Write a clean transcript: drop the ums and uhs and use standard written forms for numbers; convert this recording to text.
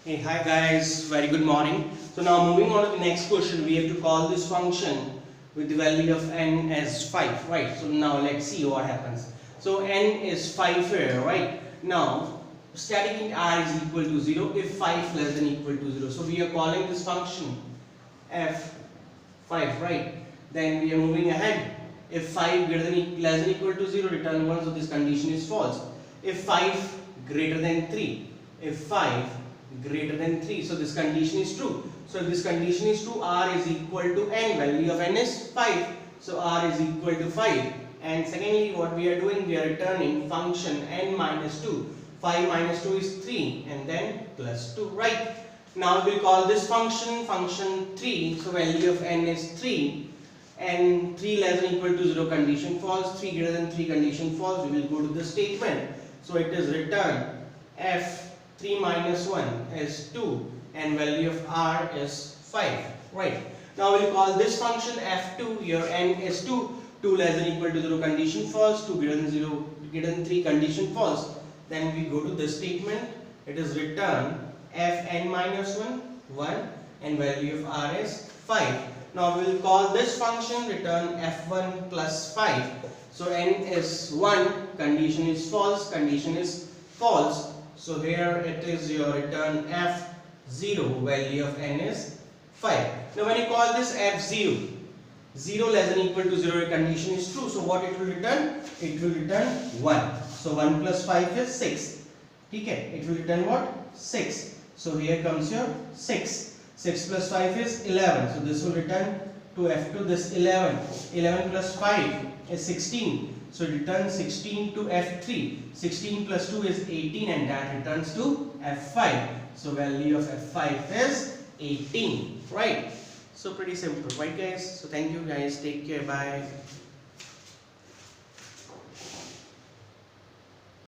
Hey, hi guys, very good morning. So now moving on to the next question, we have to call this function with the value of n as 5, right? So now let's see what happens. So n is 5 here, right? Now static int r is equal to 0 if 5 less than equal to 0. So we are calling this function f5, right? Then we are moving ahead. If 5 less than equal to 0, return 1, so this condition is false. If 5 greater than 3, if 5 greater than 3, so this condition is true. So if this condition is true, r is equal to n, value of n is 5, so r is equal to 5. And secondly, what we are doing, we are returning function n minus 2. 5 minus 2 is 3 and then plus 2, right? Now we will call this function 3, so value of n is 3 and 3 less than equal to 0 condition false, 3 greater than 3 condition false. We will go to the statement. So it is return f3 minus 1 is 2 and value of r is 5, right? Now we will call this function f2, here n is 2, 2 less than equal to 0 condition false, 2 greater than 0 greater than 3 condition false. Then we go to this statement. It is return fn minus 1 and value of r is 5. Now we will call this function return f1 plus 5. So n is 1, condition is false, so here it is your return f0, value of n is 5. Now when you call this f0, 0 less than equal to 0, condition is true, so what it will return? It will return 1. So 1 plus 5 is 6. Okay, it will return what? 6. So here comes your 6. 6 plus 5 is 11. So this will return to f2 this 11. 11 plus 5 is 16. So return 16 to f3. 16 plus 2 is 18 and that returns to f5. So value of f5 is 18. Right? So pretty simple. Right guys? So thank you guys. Take care. Bye.